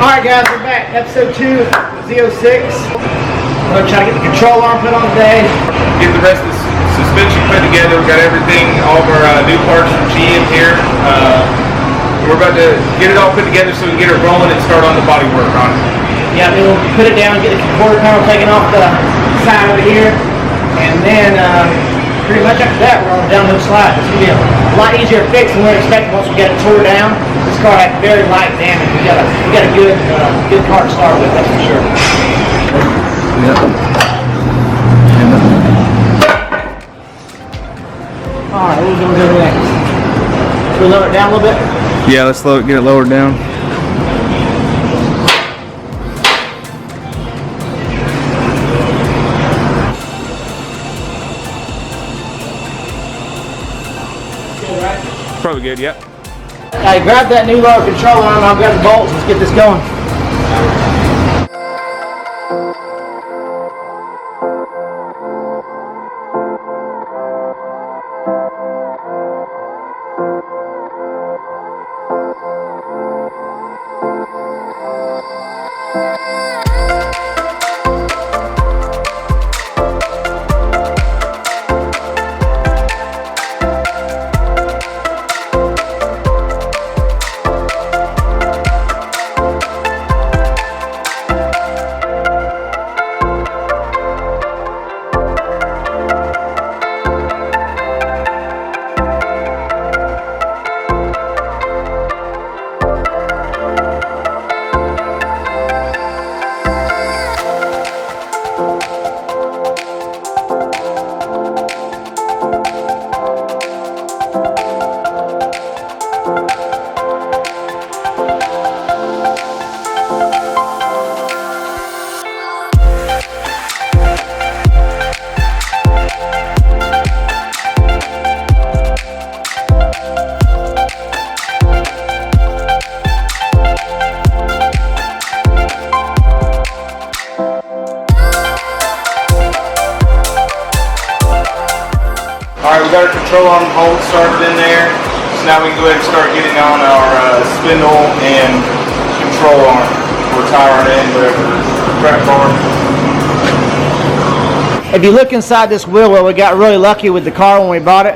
Alright guys, we're back. Episode 2 Z06. We're going to try to get the control arm put on today. Get the rest of the suspension put together. We've got everything, all of our new parts from GM here. We're about to get it all put together so we can get it rolling and start on the body work on it. Yeah, then we'll put it down and get the quarter panel taken off the side over here. And then pretty much after that, we're on the downhill slide. It's going to be a lot easier to fix than we were expecting once we get it tore down. This car had very light damage. We got a good car to start with, that's for sure. Yep. Alright, what are we going to do next? Should we lower it down a little bit? Yeah, let's get it lowered down. Good, right? Probably good, yep. Hey, grab that new lower control arm, I'll grab the bolts, let's get this going. Alright, we got our control arm bolt started in there. So now we can go ahead and start getting on our spindle and control arm. Or tire in, whatever, crack bar. If you look inside this wheel well, we got really lucky with the car when we bought it.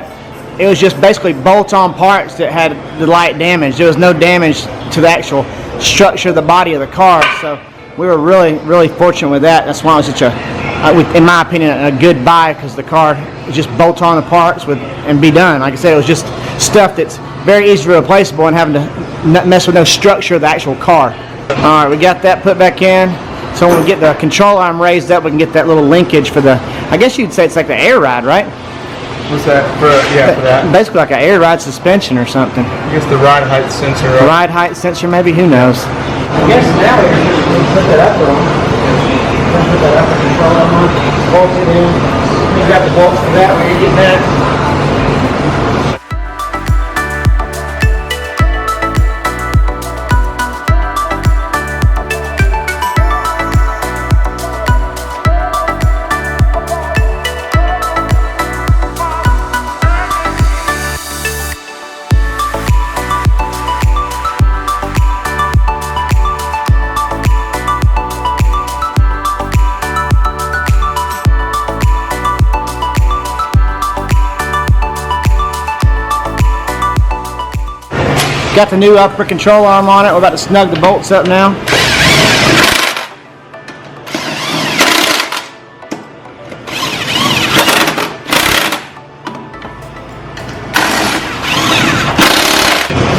It was just basically bolt-on parts that had the light damage. There was no damage to the actual structure of the body of the car. So we were really fortunate with that. That's why it was such a, in my opinion, a good buy, because the car just bolt on the parts and be done. Like I said, it was just stuff that's very easily replaceable and having to mess with no structure of the actual car. Alright, we got that put back in. So when we get the control arm raised up, we can get that little linkage for the, I guess you'd say it's like the air ride, right? What's that? For that? Basically like an air ride suspension or something. I guess the ride height sensor. Right? Ride height sensor, maybe, who knows? I guess now we can put that up on. Put that up, control arm on, bolt it in. We got the bolts for that, where you're getting that. Got the new upper control arm on it. We're about to snug the bolts up now.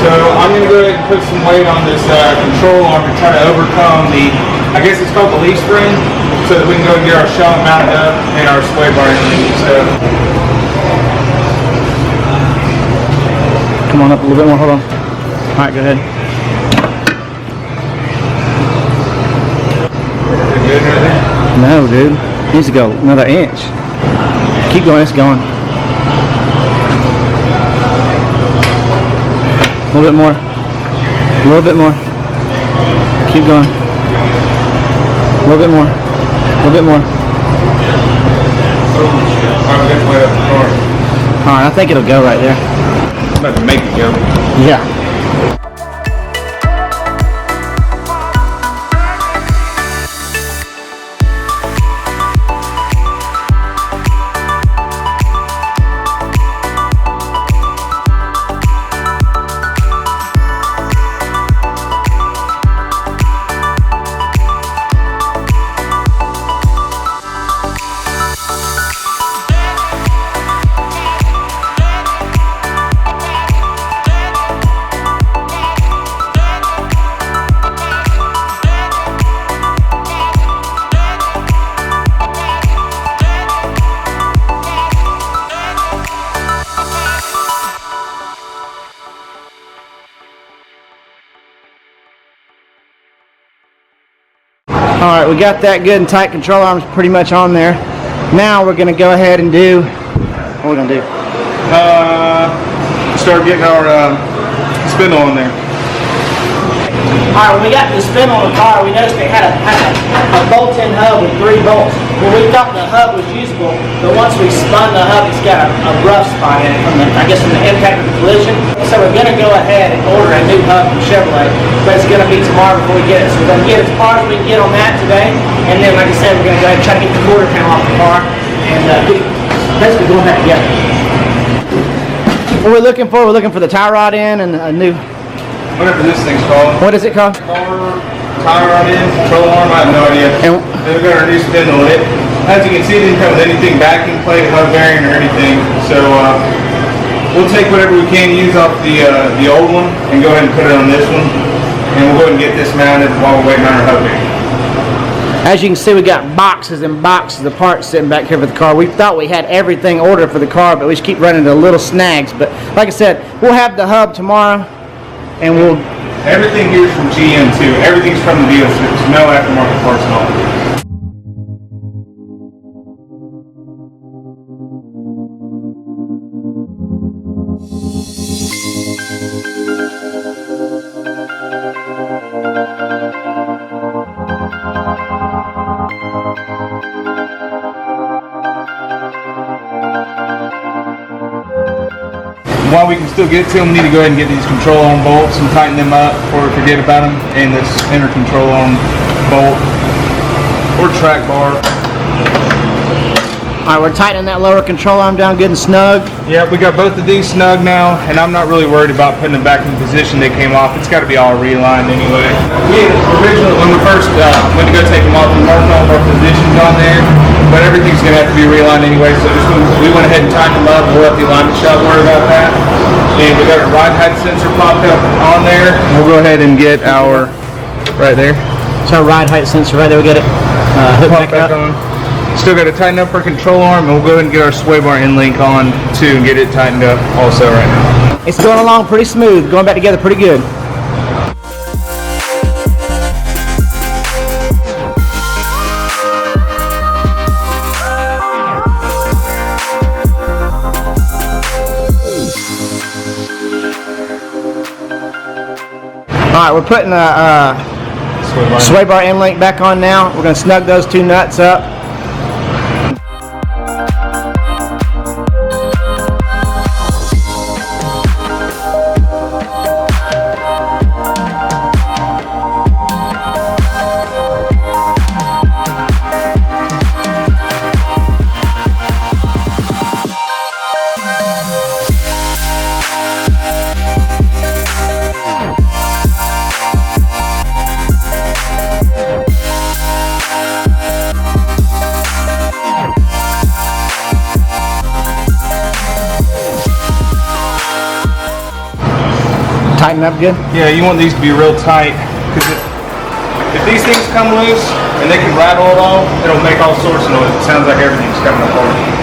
So I'm going to go ahead and put some weight on this control arm to try to overcome the, I guess it's called the leaf spring, so that we can go and get our shock mounted up and our sway bar and stuff. Come on up a little bit more, hold on. Alright, go ahead. Good right there? No, dude. It needs to go another inch. Keep going, it's going. A little bit more. A little bit more. Keep going. A little bit more. A little bit more. Alright, we got the way up the car. Alright, I think it'll go right there. I'm about to make it go. Yeah. All right, we got that good and tight. Control arms pretty much on there. Now we're gonna go ahead and do, what are we gonna do? Start getting our spindle on there. All right, when we got the spindle on the car, we noticed it had a bolt-in hub with 3 bolts. Well, we thought the hub was usable, but once we spun the hub, it's got a rough spot in it from the, I guess, from the impact of the collision. So we're gonna go ahead and order a new hub from Chevrolet, but it's gonna be tomorrow before we get it. So we're gonna get as far as we can get on that today, and then, like I said, we're gonna go ahead and try to get the quarter panel off the car, and basically going back together. What we're looking for the tie rod in and a new. Whatever this thing's called. What is it called? Tie rod in, control arm, I have no idea. And then we've got our new spindle in it. As you can see, it didn't come with anything backing plate, hub bearing, or anything. So we'll take whatever we can use off the old one and go ahead and put it on this one. And we'll go ahead and get this mounted while we're waiting on our hub bearing. as you can see, we got boxes and boxes of parts sitting back here for the car. We thought we had everything ordered for the car, but we just keep running into little snags. But like I said, we'll have the hub tomorrow, and we'll... Everything here is from GM too. Everything's from the dealership. There's no aftermarket parts at all. While we can still get to them, we need to go ahead and get these control arm bolts and tighten them up before we forget about them, and this inner control arm bolt or track bar. Alright, we're tightening that lower control arm down good and snug. Yeah, we got both of these snug now, and I'm not really worried about putting them back in the position they came off. It's got to be all realigned anyway. We originally, when we first went to go take them off, we marked all of our positions on there, but everything's going to have to be realigned anyway, so just we went ahead and tightened them up. We'll let the alignment shop worry about that. And we got our ride height sensor popped up on there. We'll go ahead and get our, right there. It's our ride height sensor right there. We got it hooked back up. On. Still got to tighten up our control arm, and we'll go ahead and get our sway bar end link on too and get it tightened up also right now. It's going along pretty smooth, going back together pretty good. Alright, we're putting a sway bar end link back on now. We're going to snug those two nuts up. Tighten up good? Yeah, you want these to be real tight, because if these things come loose and they can rattle it all, it'll make all sorts of noise. It sounds like everything's coming apart.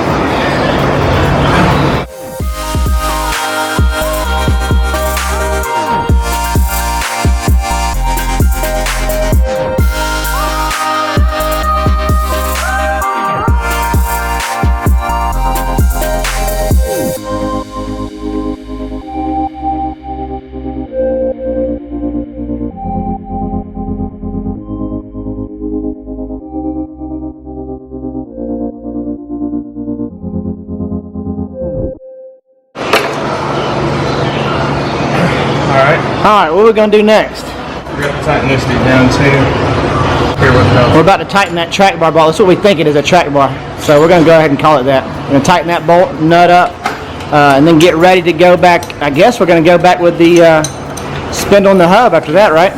Alright, what are we going to do next? We're going to tighten this dude down too. Here with help. We're about to tighten that track bar bolt. That's what we think it is, a track bar. So we're going to go ahead and call it that. We're going to tighten that bolt, nut up, and then get ready to go back. I guess we're going to go back with the spindle and the hub after that, right?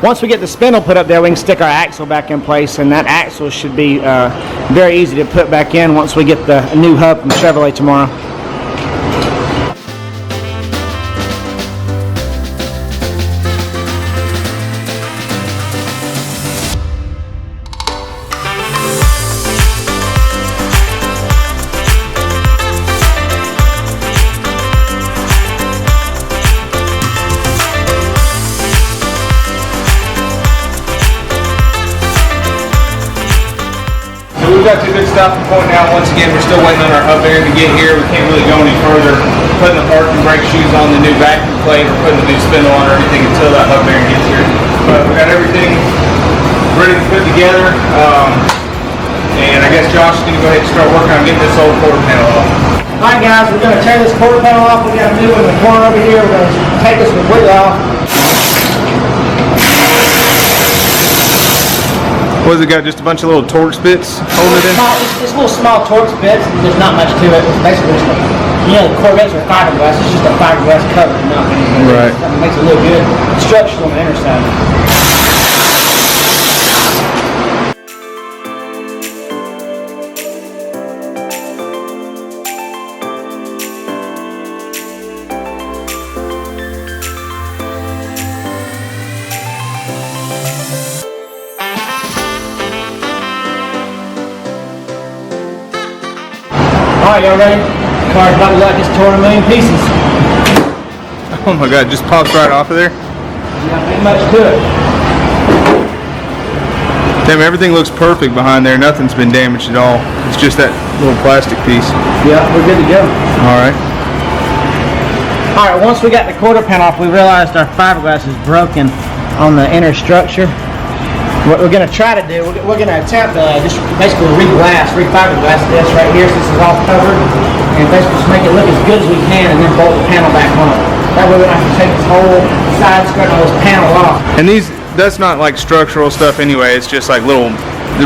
Once we get the spindle put up there, we can stick our axle back in place, and that axle should be very easy to put back in once we get the new hub from Chevrolet tomorrow. we've got to a good stopping point now. Once again, we're still waiting on our hub bearing to get here. We can't really go any further putting the parking brake shoes on the new vacuum plate or putting the new spindle on or anything until that hub bearing gets here. But we got everything ready to put together. And I guess Josh is going to go ahead and start working on getting this old quarter panel off. Alright guys, we're going to tear this quarter panel off. We got a new one in the corner over here. We're going to take this completely off. What has it got? Just a bunch of little torque bits holding it in? It's little small torque bits. There's not much to it. It's basically just the Corvettes are fiberglass. It's just a fiberglass cover, not anything. Right. It makes it look good. Structural on the inner side. Alright, y'all ready? The car's about to let this torn a million pieces. Oh my god, it just pops right off of there. Not ain't much to it. Damn, everything looks perfect behind there. Nothing's been damaged at all. It's just that little plastic piece. Yeah, we're good to go. Alright. Alright, once we got the quarter panel off, we realized our fiberglass is broken on the inner structure. What we're going to try to do, we're going to attempt to just basically re-fiberglass this right here since it's all covered, and basically just make it look as good as we can and then bolt the panel back on. That way we don't have to take this whole side skirt and all this panel off. And that's not like structural stuff anyway. It's just like little,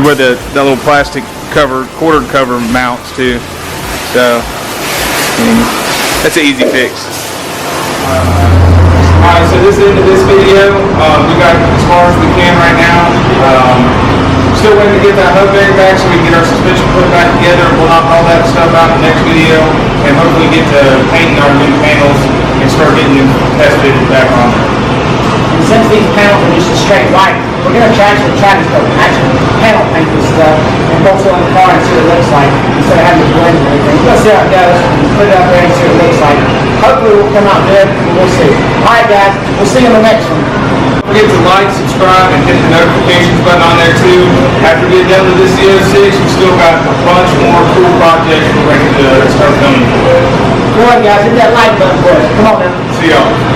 where that little plastic cover, quarter cover mounts to. So, that's an easy fix. Alright, so this is the end of this video. We got as far as we can right now. Still waiting to get that hub bearing back so we can get our suspension put back together. We'll knock all that stuff out in the next video and hopefully get to painting our new panels and start getting them test fitted back on there. And since these panels are just a straight white, we're going to try to panel paint this stuff and bolt it on the car and see what it looks like instead of having to blend and everything. We'll see how it goes. Put it up there and see what it looks like. Hopefully it will come out good, and we'll see. Alright guys, we'll see you in the next one. Don't forget to like, subscribe, and hit the notifications button on there too. After we get done with this ZO6, we've still got a bunch more cool projects we're ready to start coming. Go ahead guys, hit that like button for us. Come on now. See y'all.